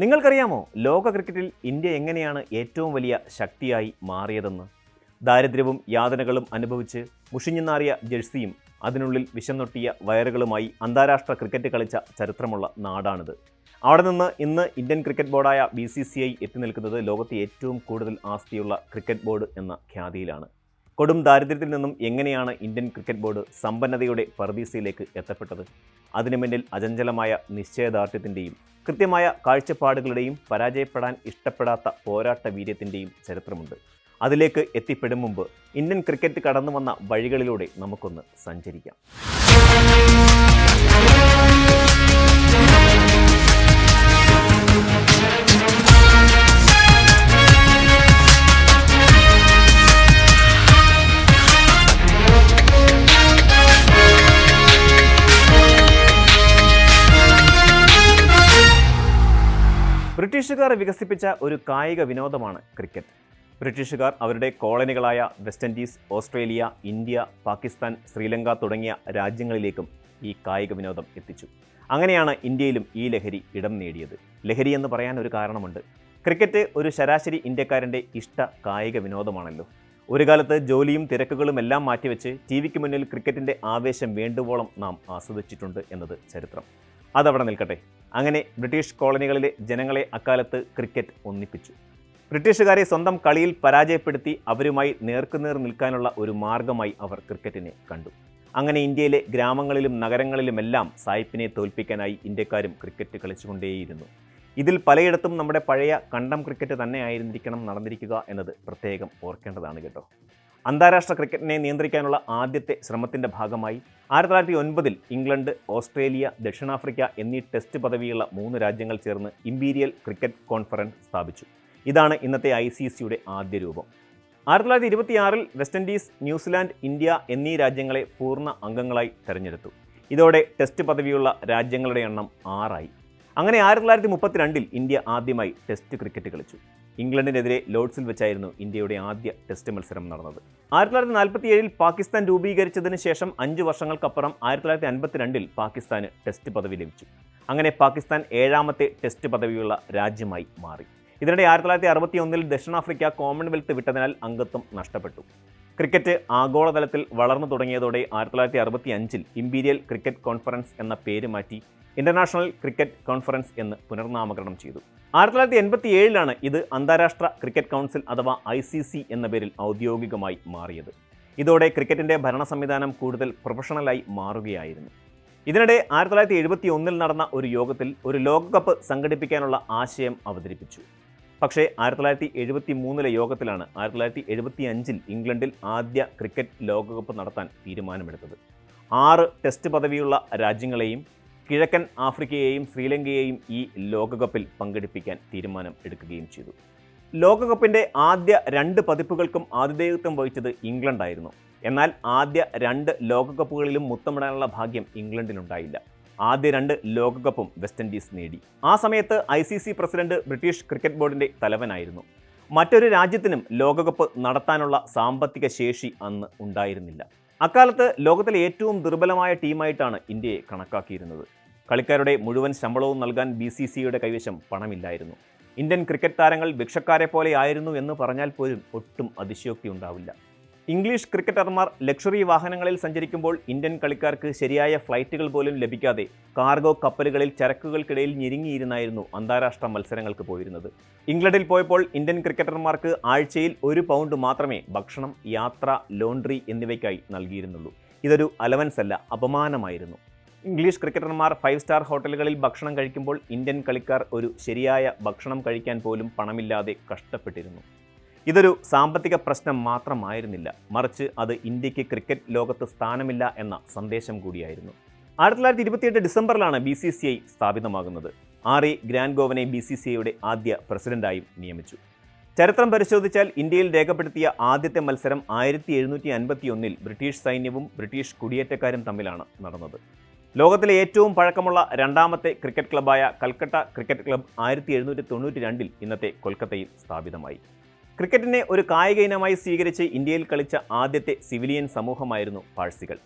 നിങ്ങൾക്കറിയാമോ ലോക ക്രിക്കറ്റിൽ ഇന്ത്യ എങ്ങനെയാണ് ഏറ്റവും വലിയ ശക്തിയായി മാറിയതെന്ന്? ദാരിദ്ര്യവും യാതനകളും അനുഭവിച്ച് മുഷിഞ്ഞുനാറിയ ജേഴ്സിയും അതിനുള്ളിൽ വിശന്നൊട്ടിയ വയറുകളുമായി അന്താരാഷ്ട്ര ക്രിക്കറ്റ് കളിച്ച ചരിത്രമുള്ള നാടാണിത്. അവിടെ നിന്ന് ഇന്ന് ഇന്ത്യൻ ക്രിക്കറ്റ് ബോർഡായ BCCI എത്തി നിൽക്കുന്നത് ലോകത്തെ ഏറ്റവും കൂടുതൽ ആസ്തിയുള്ള ക്രിക്കറ്റ് ബോർഡ് എന്ന ഖ്യാതിയിലാണ്. കൊടും ദാരിദ്ര്യത്തിൽ നിന്നും എങ്ങനെയാണ് ഇന്ത്യൻ ക്രിക്കറ്റ് ബോർഡ് സമ്പന്നതയുടെ പറുദീസയിലേക്ക് എത്തപ്പെട്ടത്? അതിനു മുന്നിൽ അചഞ്ചലമായ നിശ്ചയദാർഢ്യത്തിൻ്റെയും കൃത്യമായ കാഴ്ചപ്പാടുകളുടെയും പരാജയപ്പെടാൻ ഇഷ്ടപ്പെടാത്ത പോരാട്ട വീര്യത്തിൻ്റെയും ചരിത്രമുണ്ട്. അതിലേക്ക് എത്തിപ്പെടും മുമ്പ് ഇന്ത്യൻ ക്രിക്കറ്റ് കടന്നു വന്ന വഴികളിലൂടെ നമുക്കൊന്ന് സഞ്ചരിക്കാം. ബ്രിട്ടീഷുകാർ വികസിപ്പിച്ച ഒരു കായിക വിനോദമാണ് ക്രിക്കറ്റ്. ബ്രിട്ടീഷുകാർ അവരുടെ കോളനികളായ West Indies, Australia, India, Pakistan, Sri Lanka തുടങ്ങിയ രാജ്യങ്ങളിലേക്കും ഈ കായിക വിനോദം എത്തിച്ചു. അങ്ങനെയാണ് ഇന്ത്യയിലും ഈ ലഹരി ഇടം നേടിയത്. ലഹരി എന്ന് പറയാൻ ഒരു കാരണമുണ്ട്. ക്രിക്കറ്റ് ഒരു ശരാശരി ഇന്ത്യക്കാരൻ്റെ ഇഷ്ട കായിക വിനോദമാണല്ലോ. ഒരു കാലത്ത് ജോലിയും തിരക്കുകളും എല്ലാം മാറ്റിവെച്ച് TV-ക്ക് മുന്നിൽ ക്രിക്കറ്റിൻ്റെ ആവേശം വേണ്ടുവോളം നാം ആസ്വദിച്ചിട്ടുണ്ട് എന്നത് ചരിത്രം. അതവിടെ നിൽക്കട്ടെ. അങ്ങനെ ബ്രിട്ടീഷ് കോളനികളിലെ ജനങ്ങളെ അക്കാലത്ത് ക്രിക്കറ്റ് ഒന്നിപ്പിച്ചു. ബ്രിട്ടീഷുകാരെ സ്വന്തം കളിയിൽ പരാജയപ്പെടുത്തി അവരുമായി നേർക്കുനേർ നിൽക്കാനുള്ള ഒരു മാർഗമായി അവർ ക്രിക്കറ്റിനെ കണ്ടു. അങ്ങനെ ഇന്ത്യയിലെ ഗ്രാമങ്ങളിലും നഗരങ്ങളിലുമെല്ലാം സായിപ്പിനെ തോൽപ്പിക്കാനായി ഇന്ത്യക്കാരും ക്രിക്കറ്റ് കളിച്ചുകൊണ്ടേയിരുന്നു. ഇതിൽ പലയിടത്തും നമ്മുടെ പഴയ കണ്ടം ക്രിക്കറ്റ് തന്നെ ആയിരുന്നിരിക്കണം നടന്നിരിക്കുക എന്നത് പ്രത്യേകം ഓർക്കേണ്ടതാണ് കേട്ടോ. അന്താരാഷ്ട്ര ക്രിക്കറ്റിനെ നിയന്ത്രിക്കാനുള്ള ആദ്യത്തെ ശ്രമത്തിൻ്റെ ഭാഗമായി 1909 ഇംഗ്ലണ്ട്, ഓസ്ട്രേലിയ, ദക്ഷിണാഫ്രിക്ക എന്നീ ടെസ്റ്റ് പദവിയുള്ള 3 രാജ്യങ്ങൾ ചേർന്ന് ഇംപീരിയൽ ക്രിക്കറ്റ് കോൺഫറൻസ് സ്ഥാപിച്ചു. ഇതാണ് ഇന്നത്തെ ICCയുടെ ആദ്യ രൂപം. 1926 വെസ്റ്റ് ഇൻഡീസ്, ന്യൂസിലാൻഡ്, ഇന്ത്യ എന്നീ രാജ്യങ്ങളെ പൂർണ്ണ അംഗങ്ങളായി തെരഞ്ഞെടുത്തു. ഇതോടെ ടെസ്റ്റ് പദവിയുള്ള രാജ്യങ്ങളുടെ എണ്ണം 6 അങ്ങനെ 1932 ഇന്ത്യ ആദ്യമായി ടെസ്റ്റ് ക്രിക്കറ്റ് കളിച്ചു. ഇംഗ്ലണ്ടിനെതിരെ ലോർഡ്സിൽ വെച്ചായിരുന്നു ഇന്ത്യയുടെ ആദ്യ ടെസ്റ്റ് മത്സരം നടന്നത്. 1947 പാകിസ്ഥാൻ രൂപീകരിച്ചതിന് ശേഷം 5 വർഷങ്ങൾക്കപ്പുറം 1952 പാകിസ്ഥാന് ടെസ്റ്റ് പദവി ലഭിച്ചു. അങ്ങനെ പാകിസ്ഥാൻ 7ാമത്തെ ടെസ്റ്റ് പദവിയുള്ള രാജ്യമായി മാറി. ഇതിനിടെ 1961 ദക്ഷിണാഫ്രിക്ക കോമൺവെൽത്ത് വിട്ടതിനാൽ അംഗത്വം നഷ്ടപ്പെട്ടു. ക്രിക്കറ്റ് ആഗോളതലത്തിൽ വളർന്നു തുടങ്ങിയതോടെ 1965 ഇംപീരിയൽ ക്രിക്കറ്റ് കോൺഫറൻസ് എന്ന പേര് മാറ്റി ഇന്റർനാഷണൽ ക്രിക്കറ്റ് കോൺഫറൻസ് എന്ന് പുനർനാമകരണം ചെയ്തു. 1987 ഇത് അന്താരാഷ്ട്ര ക്രിക്കറ്റ് കൗൺസിൽ അഥവാ ICC എന്ന പേരിൽ ഔദ്യോഗികമായി മാറിയത്. ഇതോടെ ക്രിക്കറ്റിൻ്റെ ഭരണ സംവിധാനം കൂടുതൽ പ്രൊഫഷണലായി മാറുകയായിരുന്നു. ഇതിനിടെ 1971 നടന്ന ഒരു യോഗത്തിൽ ഒരു ലോകകപ്പ് സംഘടിപ്പിക്കാനുള്ള ആശയം അവതരിപ്പിച്ചു. പക്ഷേ 1973 യോഗത്തിലാണ് 1975 ഇംഗ്ലണ്ടിൽ ആദ്യ ക്രിക്കറ്റ് ലോകകപ്പ് നടത്താൻ തീരുമാനമെടുത്തത്. 6 ടെസ്റ്റ് പദവിയുള്ള രാജ്യങ്ങളെയും കിഴക്കൻ ആഫ്രിക്കയെയും ശ്രീലങ്കയെയും ഈ ലോകകപ്പിൽ പങ്കെടുപ്പിക്കാൻ തീരുമാനം എടുക്കുകയും ചെയ്തു. ലോകകപ്പിൻ്റെ ആദ്യ 2 പതിപ്പുകൾക്കും ആതിഥേയത്വം വഹിച്ചത് ഇംഗ്ലണ്ടായിരുന്നു. എന്നാൽ ആദ്യ 2 ലോകകപ്പുകളിലും മുത്തമിടാനുള്ള ഭാഗ്യം ഇംഗ്ലണ്ടിനുണ്ടായില്ല. ആദ്യ 2 ലോകകപ്പും വെസ്റ്റ് ഇൻഡീസ് നേടി. ആ സമയത്ത് ICC പ്രസിഡന്റ് ബ്രിട്ടീഷ് ക്രിക്കറ്റ് ബോർഡിൻ്റെ തലവനായിരുന്നു. മറ്റൊരു രാജ്യത്തിനും ലോകകപ്പ് നടത്താനുള്ള സാമ്പത്തിക ശേഷി അന്ന് ഉണ്ടായിരുന്നില്ല. അക്കാലത്ത് ലോകത്തിലെ ഏറ്റവും ദുർബലമായ ടീമായിട്ടാണ് ഇന്ത്യയെ കണക്കാക്കിയിരുന്നത്. കളിക്കാരുടെ മുഴുവൻ ശമ്പളവും നൽകാൻ BCCയുടെ കൈവശം പണമില്ലായിരുന്നു. ഇന്ത്യൻ ക്രിക്കറ്റ് താരങ്ങൾ ഭിക്ഷക്കാരെ പോലെ ആയിരുന്നു എന്ന് പറഞ്ഞാൽ പോലും ഒട്ടും അതിശയോക്തി ഉണ്ടാവില്ല. ഇംഗ്ലീഷ് ക്രിക്കറ്റർമാർ ലക്ഷറി വാഹനങ്ങളിൽ സഞ്ചരിക്കുമ്പോൾ ഇന്ത്യൻ കളിക്കാർക്ക് ശരിയായ ഫ്ലൈറ്റുകൾ പോലും ലഭിക്കാതെ കാർഗോ കപ്പലുകളിൽ ചരക്കുകൾക്കിടയിൽ ഞെരുങ്ങിയിരുന്നായിരുന്നു അന്താരാഷ്ട്ര മത്സരങ്ങൾക്ക് പോയിരുന്നത്. ഇംഗ്ലണ്ടിൽ പോയപ്പോൾ ഇന്ത്യൻ ക്രിക്കറ്റർമാർക്ക് ആഴ്ചയിൽ 1 പൗണ്ട് മാത്രമേ ഭക്ഷണം, യാത്ര, ലോണ്ടറി എന്നിവയ്ക്കായി നൽകിയിരുന്നുള്ളൂ. ഇതൊരു അലവൻസ് അല്ല, അപമാനമായിരുന്നു. ഇംഗ്ലീഷ് ക്രിക്കറ്റർമാർ 5 സ്റ്റാർ ഹോട്ടലുകളിൽ ഭക്ഷണം കഴിക്കുമ്പോൾ ഇന്ത്യൻ കളിക്കാർ ഒരു ശരിയായ ഭക്ഷണം കഴിക്കാൻ പോലും പണമില്ലാതെ കഷ്ടപ്പെട്ടിരുന്നു. ഇതൊരു സാമ്പത്തിക പ്രശ്നം മാത്രമായിരുന്നില്ല, മറിച്ച് അത് ഇന്ത്യക്ക് ക്രിക്കറ്റ് ലോകത്ത് സ്ഥാനമില്ല എന്ന സന്ദേശം കൂടിയായിരുന്നു. 1928 ഡിസംബറിലാണ് BCCI സ്ഥാപിതമാകുന്നത്. RA ഗ്രാൻഗോവനെ BCCIയുടെ ആദ്യ പ്രസിഡന്റായും നിയമിച്ചു. ചരിത്രം പരിശോധിച്ചാൽ ഇന്ത്യയിൽ രേഖപ്പെടുത്തിയ ആദ്യത്തെ മത്സരം 1751 ബ്രിട്ടീഷ് സൈന്യവും ബ്രിട്ടീഷ് കുടിയേറ്റക്കാരും തമ്മിലാണ് നടന്നത്. ലോകത്തിലെ ഏറ്റവും പഴക്കമുള്ള 2ാമത്തെ ക്രിക്കറ്റ് ക്ലബ്ബായ കൽക്കട്ട ക്രിക്കറ്റ് ക്ലബ്ബ് 1792 ഇന്നത്തെ കൊൽക്കത്തയിൽ സ്ഥാപിതമായി. ക്രിക്കറ്റിനെ ഒരു കായിക ഇനമായി സ്വീകരിച്ച് ഇന്ത്യയിൽ കളിച്ച ആദ്യത്തെ സിവിലിയൻ സമൂഹമായിരുന്നു പാഴ്സികൾ.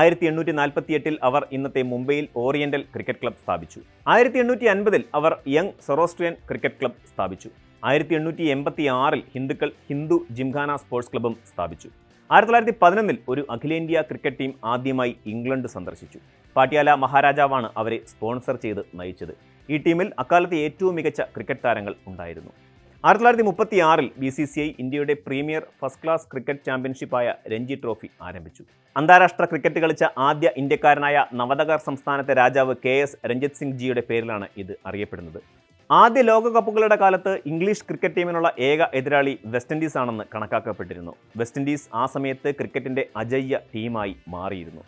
1848 അവർ ഇന്നത്തെ മുംബൈയിൽ ഓറിയന്റൽ ക്രിക്കറ്റ് ക്ലബ് സ്ഥാപിച്ചു. 1850 അവർ യങ് സൊറോസ്ട്രിയൻ ക്രിക്കറ്റ് ക്ലബ് സ്ഥാപിച്ചു. 1886 ഹിന്ദുക്കൾ ഹിന്ദു ജിംഖാന സ്പോർട്സ് ക്ലബ്ബും സ്ഥാപിച്ചു. 1911 ഒരു അഖിലേന്ത്യാ ക്രിക്കറ്റ് ടീം ആദ്യമായി ഇംഗ്ലണ്ട് സന്ദർശിച്ചു. പാട്യാല മഹാരാജാവാണ് അവരെ സ്പോൺസർ ചെയ്ത് നയിച്ചത്. ഈ ടീമിൽ അക്കാലത്തെ ഏറ്റവും മികച്ച ക്രിക്കറ്റ് താരങ്ങൾ ഉണ്ടായിരുന്നു. 1936 BCCI ഇന്ത്യയുടെ പ്രീമിയർ ഫസ്റ്റ് ക്ലാസ് ക്രിക്കറ്റ് ചാമ്പ്യൻഷിപ്പായ രഞ്ജി ട്രോഫി ആരംഭിച്ചു. അന്താരാഷ്ട്ര ക്രിക്കറ്റ് കളിച്ച ആദ്യ ഇന്ത്യക്കാരനായ നവതകർ സംസ്ഥാനത്തെ രാജാവ് KS രഞ്ജിത് സിംഗ് ജിയുടെ പേരിലാണ് ഇത് അറിയപ്പെടുന്നത്. ആദ്യ ലോകകപ്പുകളുടെ കാലത്ത് ഇംഗ്ലീഷ് ക്രിക്കറ്റ് ടീമിനുള്ള ഏക എതിരാളി വെസ്റ്റ് ഇൻഡീസ് ആണെന്ന് കണക്കാക്കപ്പെട്ടിരുന്നു. വെസ്റ്റ് ഇൻഡീസ് ആ സമയത്ത് ക്രിക്കറ്റിൻ്റെ അജയ്യ ടീമായി മാറിയിരുന്നു.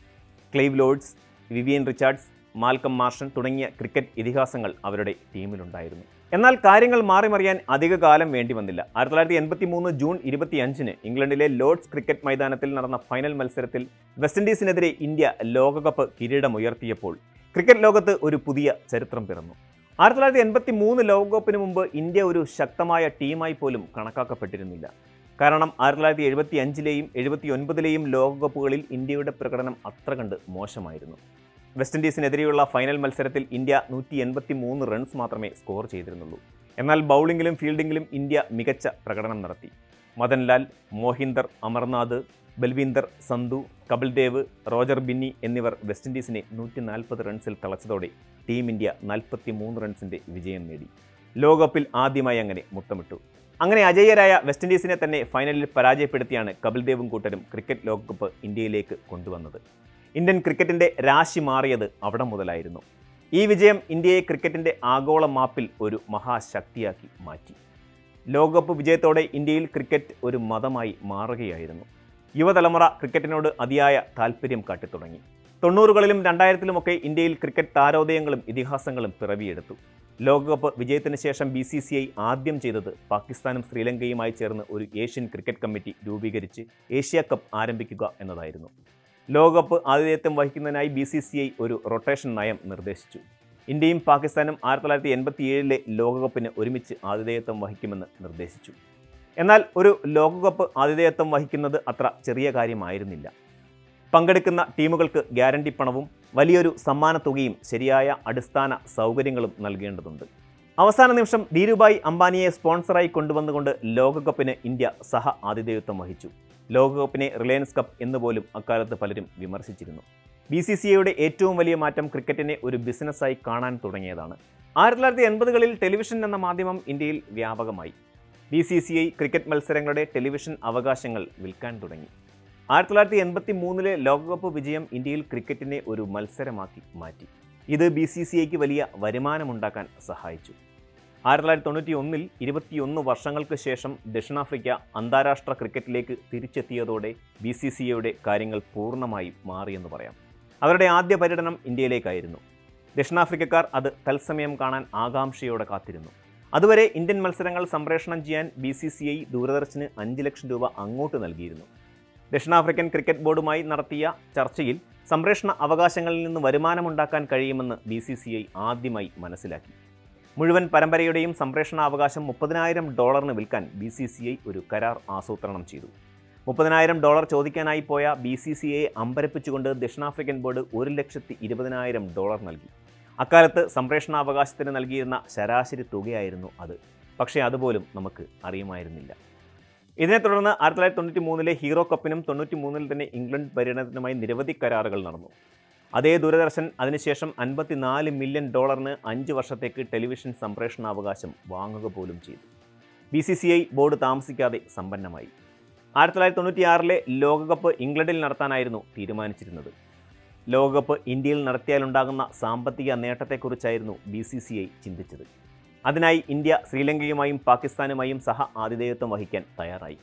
ക്ലെയ്വ് ലോർഡ്സ്, വിവിയൻ റിച്ചാർഡ്സ്, മാൽക്കം മാർഷൻ തുടങ്ങിയ ക്രിക്കറ്റ് ഇതിഹാസങ്ങൾ അവരുടെ ടീമിലുണ്ടായിരുന്നു. എന്നാൽ കാര്യങ്ങൾ മാറിമറിയാൻ അധിക കാലം വേണ്ടി വന്നില്ല. 1983 ജൂൺ 25 ഇംഗ്ലണ്ടിലെ ലോർഡ്സ് ക്രിക്കറ്റ് മൈതാനത്തിൽ നടന്ന ഫൈനൽ മത്സരത്തിൽ വെസ്റ്റ് ഇൻഡീസിനെതിരെ ഇന്ത്യ ലോകകപ്പ് കിരീടമുയർത്തിയപ്പോൾ ക്രിക്കറ്റ് ലോകത്ത് ഒരു പുതിയ ചരിത്രം പിറന്നു. 1983 ലോകകപ്പിന് മുമ്പ് ഇന്ത്യ ഒരു ശക്തമായ ടീമായി പോലും കണക്കാക്കപ്പെട്ടിരുന്നില്ല. കാരണം 1975ലെയും 79ലെയും ലോകകപ്പുകളിൽ ഇന്ത്യയുടെ പ്രകടനം അത്ര കണ്ട് മോശമായിരുന്നു. വെസ്റ്റ് ഇൻഡീസിനെതിരെയുള്ള ഫൈനൽ മത്സരത്തിൽ ഇന്ത്യ 183 റൺസ് മാത്രമേ സ്കോർ ചെയ്തിരുന്നുള്ളൂ. എന്നാൽ ബൗളിങ്ങിലും ഫീൽഡിങ്ങിലും ഇന്ത്യ മികച്ച പ്രകടനം നടത്തി. മദൻലാൽ, മോഹിന്ദർ, അമർനാഥ്, ബൽവീന്ദർ, സന്ധു, കപിൽ ദേവ്, റോജർ ബിന്നി എന്നിവർ വെസ്റ്റ് ഇൻഡീസിനെ 140 റൺസിൽ തളച്ചതോടെ ടീം ഇന്ത്യ 43 റൺസിൻ്റെ വിജയം നേടി. ലോകകപ്പിൽ ആദ്യമായി അങ്ങനെ മുത്തമിട്ടു. അങ്ങനെ അജയ്യരായ വെസ്റ്റ് ഇൻഡീസിനെ തന്നെ ഫൈനലിൽ പരാജയപ്പെടുത്തിയാണ് കപിൽ ദേവും കൂട്ടരും ക്രിക്കറ്റ് ലോകകപ്പ് ഇന്ത്യയിലേക്ക് കൊണ്ടുവന്നത്. ഇന്ത്യൻ ക്രിക്കറ്റിൻ്റെ രാശി മാറിയത് അവിടെ മുതലായിരുന്നു. ഈ വിജയം ഇന്ത്യയെ ക്രിക്കറ്റിൻ്റെ ആഗോള മാപ്പിൽ ഒരു മഹാശക്തിയാക്കി മാറ്റി. ലോകകപ്പ് വിജയത്തോടെ ഇന്ത്യയിൽ ക്രിക്കറ്റ് ഒരു മതമായി മാറുകയായിരുന്നു. യുവതലമുറ ക്രിക്കറ്റിനോട് അതിയായ താൽപ്പര്യം കാട്ടിത്തുടങ്ങി. 90കളിലും 2000ലുമൊക്കെ ഇന്ത്യയിൽ ക്രിക്കറ്റ് താരോദയങ്ങളും ഇതിഹാസങ്ങളും പിറവിയെടുത്തു. ലോകകപ്പ് വിജയത്തിന് ശേഷം BCCI ആദ്യം ചെയ്തത് പാകിസ്ഥാനും ശ്രീലങ്കയുമായി ചേർന്ന് ഒരു ഏഷ്യൻ ക്രിക്കറ്റ് കമ്മിറ്റി രൂപീകരിച്ച് ഏഷ്യ കപ്പ് ആരംഭിക്കുക എന്നതായിരുന്നു. ലോകകപ്പ് ആതിഥേയത്വം വഹിക്കുന്നതിനായി BCCI ഒരു റൊട്ടേഷൻ നയം നിർദ്ദേശിച്ചു. ഇന്ത്യയും പാകിസ്ഥാനും 1987 ലോകകപ്പിന് ഒരുമിച്ച് ആതിഥേയത്വം വഹിക്കുമെന്ന് നിർദ്ദേശിച്ചു. എന്നാൽ ഒരു ലോകകപ്പ് ആതിഥേയത്വം വഹിക്കുന്നത് അത്ര ചെറിയ കാര്യമായിരുന്നില്ല. പങ്കെടുക്കുന്ന ടീമുകൾക്ക് ഗ്യാരണ്ടി പണവും വലിയൊരു സമ്മാന തുകയും ശരിയായ അടിസ്ഥാന സൗകര്യങ്ങളും നൽകേണ്ടതുണ്ട്. അവസാന നിമിഷം ധീരുഭായ് അംബാനിയെ സ്പോൺസറായി കൊണ്ടുവന്നുകൊണ്ട് ലോകകപ്പിന് ഇന്ത്യ സഹ ആതിഥേയത്വം വഹിച്ചു. ലോകകപ്പിനെ റിലയൻസ് കപ്പ് എന്നുപോലും അക്കാലത്ത് പലരും വിമർശിച്ചിരുന്നു. BCCIയുടെ ഏറ്റവും വലിയ മാറ്റം ക്രിക്കറ്റിനെ ഒരു ബിസിനസ്സായി കാണാൻ തുടങ്ങിയതാണ്. 1980കളിൽ ടെലിവിഷൻ എന്ന മാധ്യമം ഇന്ത്യയിൽ വ്യാപകമായി. BCCI ക്രിക്കറ്റ് മത്സരങ്ങളുടെ ടെലിവിഷൻ അവകാശങ്ങൾ വിൽക്കാൻ തുടങ്ങി. 1983 ലോകകപ്പ് വിജയം ഇന്ത്യയിൽ ക്രിക്കറ്റിനെ ഒരു മത്സരമാക്കി മാറ്റി. ഇത് BCCIക്ക് വലിയ വരുമാനമുണ്ടാക്കാൻ സഹായിച്ചു. 1991 21 വർഷങ്ങൾക്ക് ശേഷം ദക്ഷിണാഫ്രിക്ക അന്താരാഷ്ട്ര ക്രിക്കറ്റിലേക്ക് തിരിച്ചെത്തിയതോടെ BCCIയുടെ കാര്യങ്ങൾ പൂർണ്ണമായും മാറിയെന്ന് പറയാം. അവരുടെ ആദ്യ പര്യടനം ഇന്ത്യയിലേക്കായിരുന്നു. ദക്ഷിണാഫ്രിക്കക്കാർ അത് തത്സമയം കാണാൻ ആകാംക്ഷയോടെ കാത്തിരുന്നു. അതുവരെ ഇന്ത്യൻ മത്സരങ്ങൾ സംപ്രേഷണം ചെയ്യാൻ BCCI ദൂരദർശന് 5 ലക്ഷം രൂപ അങ്ങോട്ട് നൽകിയിരുന്നു. ദക്ഷിണാഫ്രിക്കൻ ക്രിക്കറ്റ് ബോർഡുമായി നടത്തിയ ചർച്ചയിൽ സംപ്രേഷണ അവകാശങ്ങളിൽ നിന്ന് വരുമാനമുണ്ടാക്കാൻ കഴിയുമെന്ന് BCCI ആദ്യമായി മനസ്സിലാക്കി. മുഴുവൻ പരമ്പരയുടെയും സംപ്രേഷണ അവകാശം $30,000 വിൽക്കാൻ BCCI ഒരു കരാർ ആസൂത്രണം ചെയ്തു. $30,000 ചോദിക്കാനായി പോയ BCCIയെ അമ്പരപ്പിച്ചുകൊണ്ട് ദക്ഷിണാഫ്രിക്കൻ ബോർഡ് $1,20,000 നൽകി. അക്കാലത്ത് സംപ്രേഷണാവകാശത്തിന് നൽകിയിരുന്ന ശരാശരി തുകയായിരുന്നു അത്. പക്ഷേ അതുപോലും നമുക്ക് അറിയുമായിരുന്നില്ല. ഇതിനെ തുടർന്ന് 1993 ഹീറോ കപ്പിനും 93 തന്നെ ഇംഗ്ലണ്ട് പര്യടനത്തിനുമായി നിരവധി കരാറുകൾ നടന്നു. അതേ ദൂരദർശൻ അതിനുശേഷം $54 മില്യൺ 5 വർഷത്തേക്ക് ടെലിവിഷൻ സംപ്രേഷണാവകാശം വാങ്ങുക പോലും ചെയ്തു. BCCI ബോർഡ് താമസിക്കാതെ സമ്പന്നമായി. 1996 ലോകകപ്പ് ഇംഗ്ലണ്ടിൽ നടത്താനായിരുന്നു തീരുമാനിച്ചിരുന്നത്. ലോകകപ്പ് ഇന്ത്യയിൽ നടത്തിയാലുണ്ടാകുന്ന സാമ്പത്തിക നേട്ടത്തെക്കുറിച്ചായിരുന്നു BCCI ചിന്തിച്ചത്. അതിനായി ഇന്ത്യ ശ്രീലങ്കയുമായും പാകിസ്ഥാനുമായും സഹ ആതിഥേയത്വം വഹിക്കാൻ തയ്യാറായി.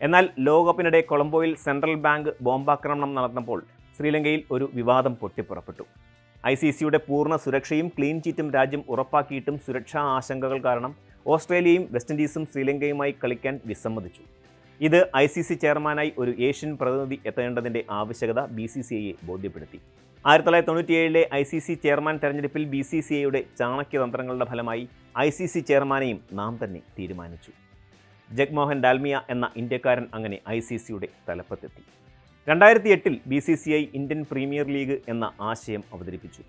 എന്നാൽ ലോകകപ്പിനിടെ കൊളംബോയിൽ സെൻട്രൽ ബാങ്ക് ബോംബാക്രമണം നടന്നപ്പോൾ ശ്രീലങ്കയിൽ ഒരു വിവാദം പൊട്ടിപ്പുറപ്പെട്ടു. ICCയുടെ പൂർണ്ണ സുരക്ഷയും ക്ലീൻ ചീറ്റും രാജ്യം ഉറപ്പാക്കിയിട്ടും സുരക്ഷാ ആശങ്കകൾ കാരണം ഓസ്ട്രേലിയയും വെസ്റ്റ് ഇൻഡീസും ശ്രീലങ്കയുമായി കളിക്കാൻ വിസമ്മതിച്ചു. ഇത് ICC ചെയർമാനായി ഒരു ഏഷ്യൻ പ്രതിനിധി എത്തേണ്ടതിൻ്റെ ആവശ്യകത BCCIയെ ബോധ്യപ്പെടുത്തി. 1997 ICC ചെയർമാൻ തെരഞ്ഞെടുപ്പിൽ BCCIയുടെ ചാണക്യതന്ത്രങ്ങളുടെ ഫലമായി ICC ചെയർമാനെയും നാം തന്നെ തീരുമാനിച്ചു. ജഗ്മോഹൻ ഡാൽമിയ എന്ന ഇന്ത്യക്കാരൻ അങ്ങനെ ICCയുടെ തലപ്പത്തെത്തി. 2008 BCCI ഇന്ത്യൻ പ്രീമിയർ ലീഗ് എന്ന ആശയം അവതരിപ്പിച്ചു.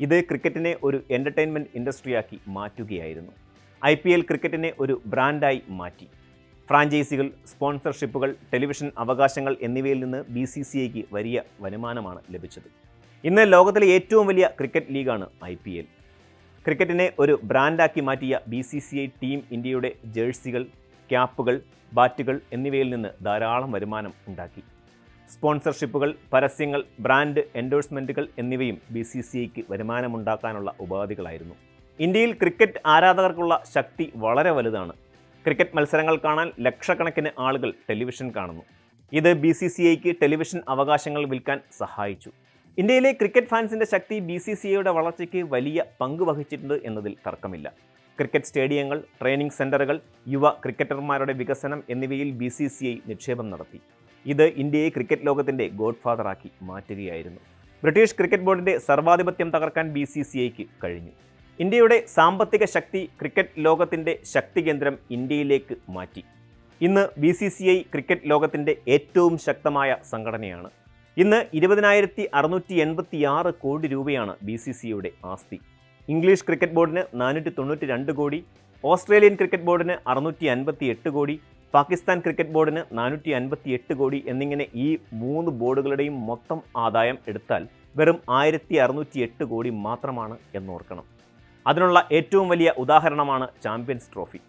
ഇത് ക്രിക്കറ്റിനെ ഒരു എൻ്റർടൈൻമെൻറ്റ് ഇൻഡസ്ട്രിയാക്കി മാറ്റുകയായിരുന്നു. IPL ക്രിക്കറ്റിനെ ഒരു ബ്രാൻഡായി മാറ്റി. ഫ്രാഞ്ചൈസികൾ, സ്പോൺസർഷിപ്പുകൾ, ടെലിവിഷൻ അവകാശങ്ങൾ എന്നിവയിൽ നിന്ന് BCCIക്ക് വലിയ വരുമാനമാണ് ലഭിച്ചത്. ഇന്ന് ലോകത്തിലെ ഏറ്റവും വലിയ ക്രിക്കറ്റ് ലീഗാണ് IPL. ക്രിക്കറ്റിനെ ഒരു ബ്രാൻഡാക്കി മാറ്റിയ BCCI ടീം ഇന്ത്യയുടെ ജേഴ്സികൾ, ക്യാപ്പുകൾ, ബാറ്റുകൾ എന്നിവയിൽ നിന്ന് ധാരാളം വരുമാനം ഉണ്ടാക്കി. സ്പോൺസർഷിപ്പുകൾ, പരസ്യങ്ങൾ, ബ്രാൻഡ് എൻഡോഴ്സ്മെൻറ്റുകൾ എന്നിവയും BCCIക്ക് വരുമാനമുണ്ടാക്കാനുള്ള ഉപാധികളായിരുന്നു. ഇന്ത്യയിൽ ക്രിക്കറ്റ് ആരാധകർക്കുള്ള ശക്തി വളരെ വലുതാണ്. ക്രിക്കറ്റ് മത്സരങ്ങൾ കാണാൻ ലക്ഷക്കണക്കിന് ആളുകൾ ടെലിവിഷൻ കാണുന്നു. ഇത് BCCIക്ക് ടെലിവിഷൻ അവകാശങ്ങൾ വിൽക്കാൻ സഹായിച്ചു. ഇന്ത്യയിലെ ക്രിക്കറ്റ് ഫാൻസിൻ്റെ ശക്തി BCCIയുടെ വളർച്ചയ്ക്ക് വലിയ പങ്ക് വഹിച്ചിട്ടുണ്ട് എന്നതിൽ തർക്കമില്ല. ക്രിക്കറ്റ് സ്റ്റേഡിയങ്ങൾ, ട്രെയിനിങ് സെൻ്ററുകൾ, യുവ ക്രിക്കറ്റർമാരുടെ വികസനം എന്നിവയിൽ BCCI നിക്ഷേപം നടത്തി. ഇത് ഇന്ത്യയെ ക്രിക്കറ്റ് ലോകത്തിൻ്റെ ഗോഡ് ഫാദറാക്കി മാറ്റുകയായിരുന്നു. ബ്രിട്ടീഷ് ക്രിക്കറ്റ് ബോർഡിൻ്റെ സർവാധിപത്യം തകർക്കാൻ BCCIക്ക് കഴിഞ്ഞു. ഇന്ത്യയുടെ സാമ്പത്തിക ശക്തി ക്രിക്കറ്റ് ലോകത്തിൻ്റെ ശക്തി കേന്ദ്രം ഇന്ത്യയിലേക്ക് മാറ്റി. ഇന്ന് BCCI ക്രിക്കറ്റ് ലോകത്തിൻ്റെ ഏറ്റവും ശക്തമായ സംഘടനയാണ്. ഇന്ന് 20,686 കോടി രൂപയാണ് BCCIയുടെ ആസ്തി. ഇംഗ്ലീഷ് ക്രിക്കറ്റ് ബോർഡിന് 492 കോടി, ഓസ്ട്രേലിയൻ ക്രിക്കറ്റ് ബോർഡിന് 658 കോടി, പാകിസ്ഥാൻ ക്രിക്കറ്റ് ബോർഡിന് 458 കോടി എന്നിങ്ങനെ ഈ 3 ബോർഡുകളുടെയും മൊത്തം ആദായം എടുത്താൽ വെറും 1608 കോടി മാത്രമാണ് എന്നോർക്കണം. അതിനുള്ള ഏറ്റവും വലിയ ഉദാഹരണമാണ് ചാമ്പ്യൻസ് ട്രോഫി.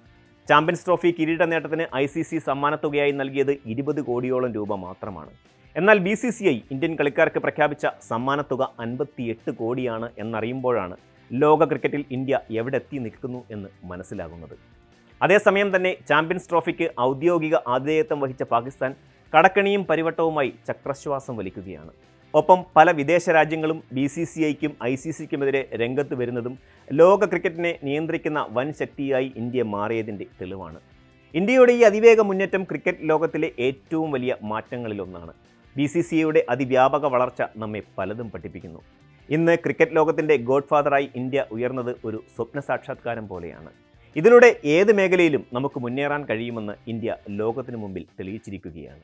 ചാമ്പ്യൻസ് ട്രോഫി കിരീട നേട്ടത്തിന് ICC സമ്മാനത്തുകയായി നൽകിയത് 20 കോടിയോളം രൂപ മാത്രമാണ്. എന്നാൽ BCCI ഇന്ത്യൻ കളിക്കാർക്ക് പ്രഖ്യാപിച്ച സമ്മാനത്തുക 58 കോടിയാണ് എന്നറിയുമ്പോഴാണ് ലോക ക്രിക്കറ്റിൽ ഇന്ത്യ എവിടെ എത്തി നിൽക്കുന്നു എന്ന് മനസ്സിലാകുന്നത്. അതേസമയം തന്നെ ചാമ്പ്യൻസ് ട്രോഫിക്ക് ഔദ്യോഗിക ആതിഥേയത്വം വഹിച്ച പാകിസ്ഥാൻ കടക്കണിയും പരിവട്ടവുമായി ചക്രശ്വാസം വലിക്കുകയാണ്. ഒപ്പം പല വിദേശ രാജ്യങ്ങളും BCCIക്കും ICCക്കുമെതിരെ രംഗത്ത് വരുന്നതും ലോക ക്രിക്കറ്റിനെ നിയന്ത്രിക്കുന്ന വൻ ശക്തിയായി ഇന്ത്യ മാറിയതിൻ്റെ തെളിവാണ്. ഇന്ത്യയുടെ ഈ അതിവേഗ മുന്നേറ്റം ക്രിക്കറ്റ് ലോകത്തിലെ ഏറ്റവും വലിയ മാറ്റങ്ങളിലൊന്നാണ്. BCCIയുടെ അതിവ്യാപക വളർച്ച നമ്മെ പലതും പഠിപ്പിക്കുന്നു. ഇന്ന് ക്രിക്കറ്റ് ലോകത്തിൻ്റെ ഗോഡ് ഫാദറായി ഇന്ത്യ ഉയർന്നത് ഒരു സ്വപ്ന സാക്ഷാത്കാരം പോലെയാണ്. ഇതിലൂടെ ഏത് മേഖലയിലും നമുക്ക് മുന്നേറാൻ കഴിയുമെന്ന് ഇന്ത്യ ലോകത്തിനു മുമ്പിൽ തെളിയിച്ചിരിക്കുകയാണ്.